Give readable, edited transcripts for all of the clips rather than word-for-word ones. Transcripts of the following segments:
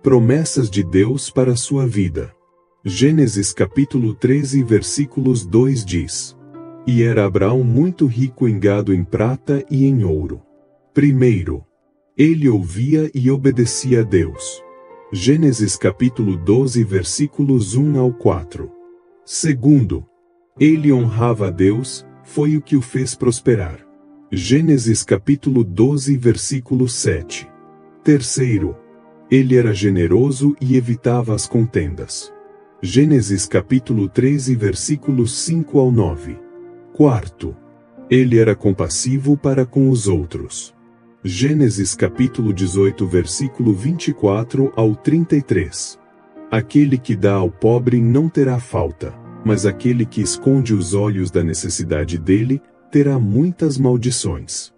Promessas de Deus para a sua vida. Gênesis capítulo 13 versículos 2 diz: E era Abraão muito rico em gado, em prata e em ouro. Primeiro, ele ouvia e obedecia a Deus. Gênesis capítulo 12 versículos 1 ao 4. Segundo, ele honrava a Deus, foi o que o fez prosperar. Gênesis capítulo 12 versículo 7. Terceiro, ele era generoso e evitava as contendas. Gênesis capítulo 13 versículos 5 ao 9. Quarto, ele era compassivo para com os outros. Gênesis capítulo 18 versículo 24 ao 33. Aquele que dá ao pobre não terá falta, mas aquele que esconde os olhos da necessidade dele, terá muitas maldições.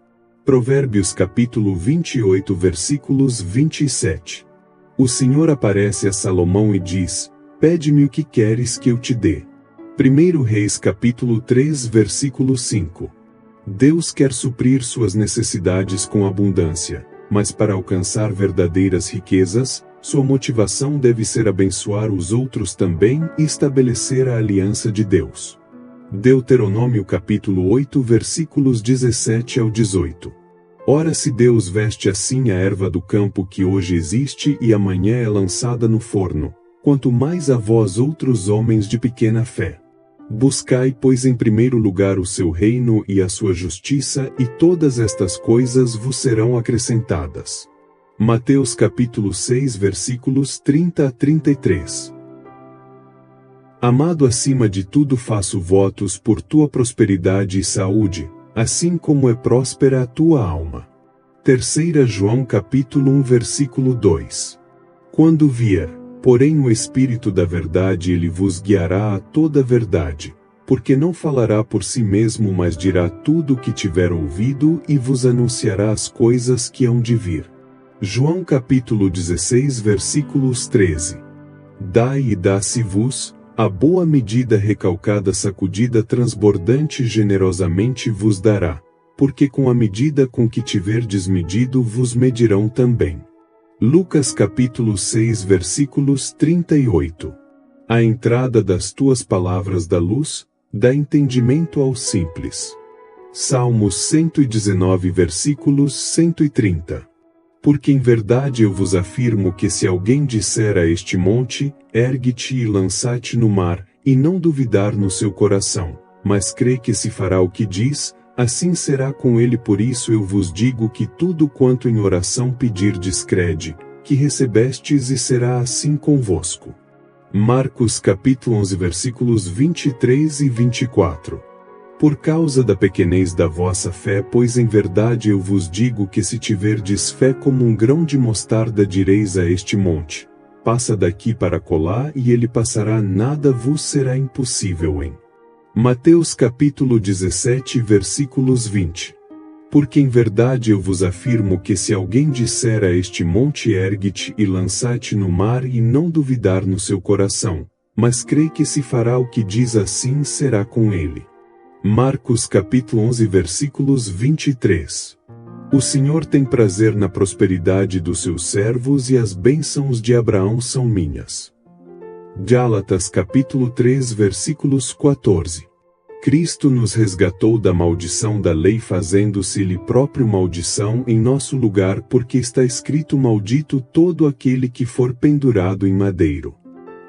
Provérbios capítulo 28 versículos 27. O Senhor aparece a Salomão e diz: Pede-me o que queres que eu te dê. 1 Reis capítulo 3 versículo 5. Deus quer suprir suas necessidades com abundância, mas para alcançar verdadeiras riquezas, sua motivação deve ser abençoar os outros também e estabelecer a aliança de Deus. Deuteronômio capítulo 8 versículos 17 ao 18. Ora, se Deus veste assim a erva do campo que hoje existe e amanhã é lançada no forno, quanto mais a vós outros homens de pequena fé. Buscai, pois, em primeiro lugar o seu reino e a sua justiça, e todas estas coisas vos serão acrescentadas. Mateus capítulo 6 versículos 30 a 33. Amado, acima de tudo faço votos por tua prosperidade e saúde, assim como é próspera a tua alma. 3 João capítulo 1 versículo 2. Quando vier, porém, o Espírito da verdade, ele vos guiará a toda a verdade, porque não falará por si mesmo, mas dirá tudo o que tiver ouvido e vos anunciará as coisas que hão de vir. João capítulo 16 versículos 13. Dai e dá-se-vos, a boa medida, recalcada, sacudida, transbordante, generosamente vos dará, porque com a medida com que tiverdes medido vos medirão também. Lucas capítulo 6 versículos 38. A entrada das tuas palavras dá luz, dá entendimento aos simples. Salmos 119 versículos 130. Porque em verdade eu vos afirmo que se alguém disser a este monte, ergue-te e lança-te no mar, e não duvidar no seu coração, mas crê que se fará o que diz, assim será com ele. Por isso eu vos digo que tudo quanto em oração pedirdes, crede, que recebestes, e será assim convosco. Marcos capítulo 11 versículos 23 e 24. Por causa da pequenez da vossa fé, pois em verdade eu vos digo que se tiverdes fé como um grão de mostarda, direis a este monte: passa daqui para colar, e ele passará, nada vos será impossível. Em Mateus capítulo 17 versículos 20. Porque em verdade eu vos afirmo que se alguém disser a este monte, ergue-te e lança-te no mar, e não duvidar no seu coração, mas crê que se fará o que diz, assim será com ele. Marcos capítulo 11 versículos 23. O Senhor tem prazer na prosperidade dos seus servos, e as bênçãos de Abraão são minhas. Gálatas capítulo 3 versículos 14. Cristo nos resgatou da maldição da lei, fazendo-se Ele próprio maldição em nosso lugar, porque está escrito: maldito todo aquele que for pendurado em madeiro.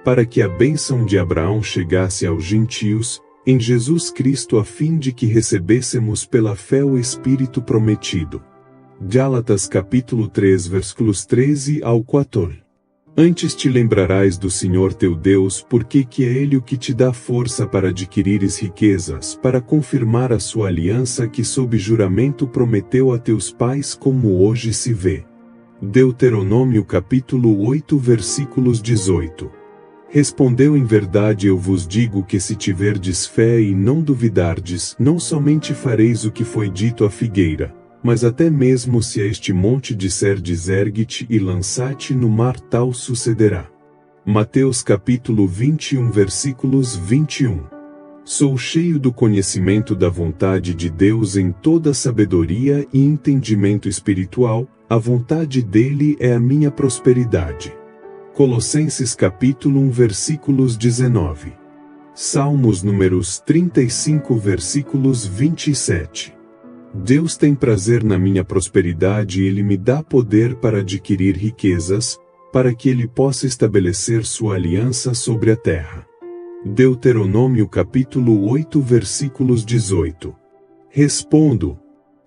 Para que a bênção de Abraão chegasse aos gentios, em Jesus Cristo, a fim de que recebêssemos pela fé o Espírito prometido. Gálatas capítulo 3 versículos 13 ao 14. Antes te lembrarás do Senhor teu Deus, porque que é Ele o que te dá força para adquirires riquezas, para confirmar a sua aliança que sob juramento prometeu a teus pais, como hoje se vê. Deuteronômio capítulo 8 versículos 18. Respondeu: em verdade eu vos digo que se tiverdes fé e não duvidardes, não somente fareis o que foi dito à figueira, mas até mesmo se a este monte disserdes, ergue-te e lança-te no mar, tal sucederá. Mateus capítulo 21 versículos 21. Sou cheio do conhecimento da vontade de Deus em toda sabedoria e entendimento espiritual, a vontade dele é a minha prosperidade. Colossenses capítulo 1 versículos 19. Salmos números 35 versículos 27. Deus tem prazer na minha prosperidade e Ele me dá poder para adquirir riquezas, para que Ele possa estabelecer sua aliança sobre a terra. Deuteronômio capítulo 8 versículos 18. Respondo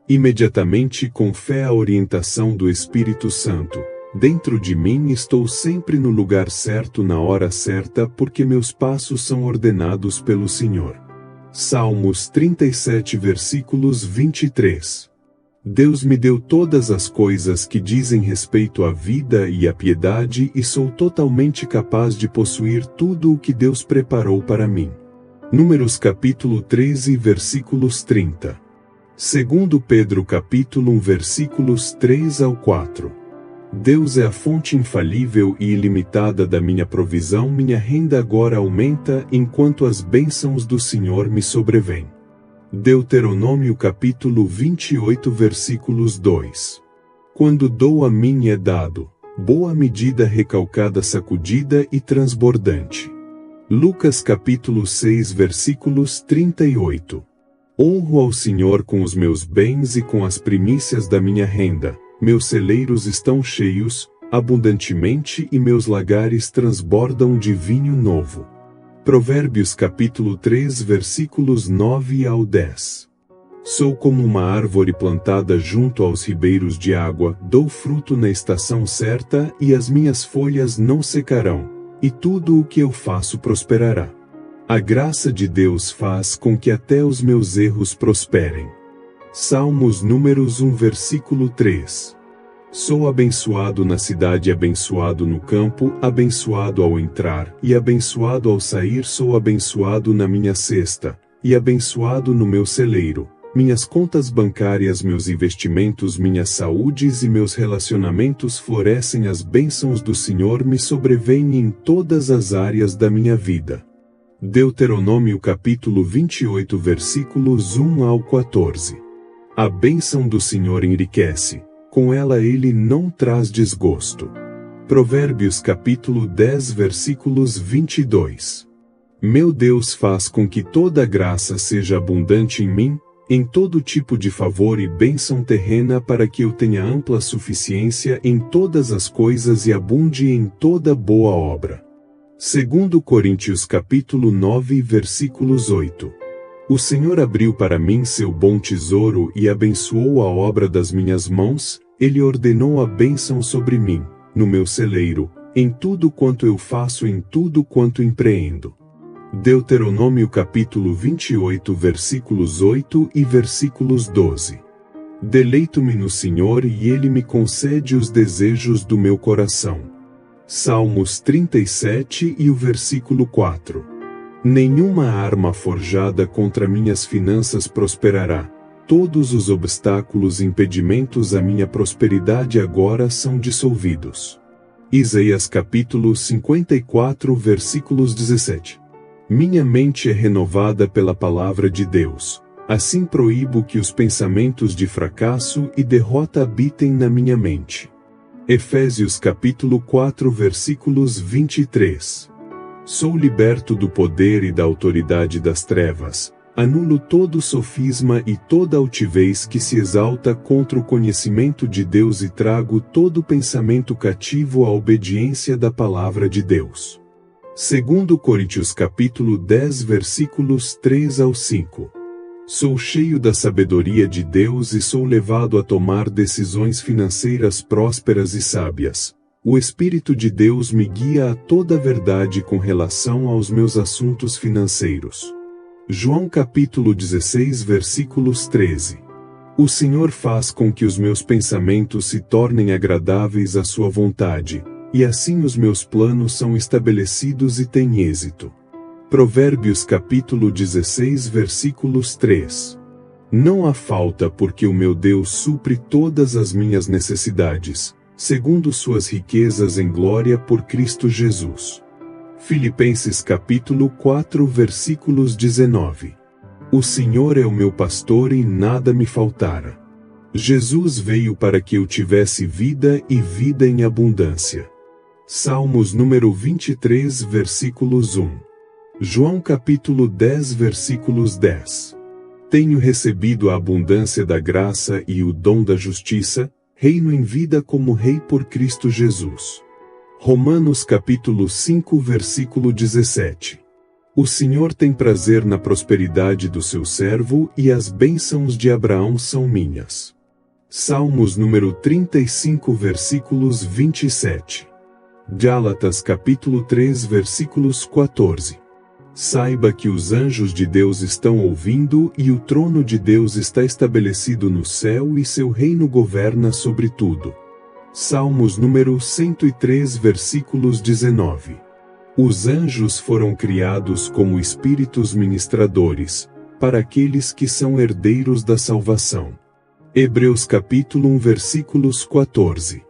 imediatamente com fé à orientação do Espírito Santo. Dentro de mim estou sempre no lugar certo na hora certa porque meus passos são ordenados pelo Senhor. Salmos 37 versículos 23. Deus me deu todas as coisas que dizem respeito à vida e à piedade e sou totalmente capaz de possuir tudo o que Deus preparou para mim. Números capítulo 13 versículos 30. Segundo Pedro capítulo 1 versículos 3 ao 4. Deus é a fonte infalível e ilimitada da minha provisão, minha renda agora aumenta enquanto as bênçãos do Senhor me sobrevêm. Deuteronômio capítulo 28 versículos 2. Quando dou a mim é dado, boa medida recalcada sacudida e transbordante. Lucas capítulo 6 versículos 38. Honro ao Senhor com os meus bens e com as primícias da minha renda, meus celeiros estão cheios, abundantemente e meus lagares transbordam de vinho novo. Provérbios capítulo 3 versículos 9 ao 10. Sou como uma árvore plantada junto aos ribeiros de água, dou fruto na estação certa e as minhas folhas não secarão, e tudo o que eu faço prosperará. A graça de Deus faz com que até os meus erros prosperem. Salmos números 1 versículo 3. Sou abençoado na cidade, abençoado no campo, abençoado ao entrar, e abençoado ao sair, sou abençoado na minha cesta, e abençoado no meu celeiro, minhas contas bancárias, meus investimentos, minhas saúdes e meus relacionamentos florescem, as bênçãos do Senhor me sobrevêm em todas as áreas da minha vida. Deuteronômio capítulo 28 versículos 1 ao 14. A bênção do Senhor enriquece, com ela ele não traz desgosto. Provérbios capítulo 10 versículos 22. Meu Deus faz com que toda graça seja abundante em mim, em todo tipo de favor e bênção terrena, para que eu tenha ampla suficiência em todas as coisas e abunde em toda boa obra. Segundo Coríntios capítulo 9 versículos 8. O Senhor abriu para mim seu bom tesouro e abençoou a obra das minhas mãos, Ele ordenou a bênção sobre mim, no meu celeiro, em tudo quanto eu faço, em tudo quanto empreendo. Deuteronômio capítulo 28 versículos 8 e versículos 12. Deleito-me no Senhor e Ele me concede os desejos do meu coração. Salmos 37 e o versículo 4. Nenhuma arma forjada contra minhas finanças prosperará. Todos os obstáculos e impedimentos à minha prosperidade agora são dissolvidos. Isaías capítulo 54 versículos 17. Minha mente é renovada pela palavra de Deus. Assim proíbo que os pensamentos de fracasso e derrota habitem na minha mente. Efésios capítulo 4 versículos 23. Sou liberto do poder e da autoridade das trevas. Anulo todo sofisma e toda altivez que se exalta contra o conhecimento de Deus e trago todo pensamento cativo à obediência da palavra de Deus. Segundo Coríntios capítulo 10 versículos 3 ao 5. Sou cheio da sabedoria de Deus e sou levado a tomar decisões financeiras prósperas e sábias. O Espírito de Deus me guia a toda a verdade com relação aos meus assuntos financeiros. João capítulo 16 versículos 13. O Senhor faz com que os meus pensamentos se tornem agradáveis à sua vontade, e assim os meus planos são estabelecidos e têm êxito. Provérbios capítulo 16 versículos 3. Não há falta porque o meu Deus supre todas as minhas necessidades, segundo suas riquezas em glória por Cristo Jesus. Filipenses capítulo 4 versículos 19. O Senhor é o meu pastor e nada me faltará. Jesus veio para que eu tivesse vida e vida em abundância. Salmos número 23 versículos 1. João capítulo 10 versículos 10. Tenho recebido a abundância da graça e o dom da justiça, reino em vida como rei por Cristo Jesus. Romanos capítulo 5 versículo 17. O Senhor tem prazer na prosperidade do seu servo e as bênçãos de Abraão são minhas. Salmos número 35 versículos 27. Gálatas capítulo 3 versículos 14. Saiba que os anjos de Deus estão ouvindo e o trono de Deus está estabelecido no céu e seu reino governa sobre tudo. Salmos número 103 versículos 19. Os anjos foram criados como espíritos ministradores, para aqueles que são herdeiros da salvação. Hebreus capítulo 1 versículos 14.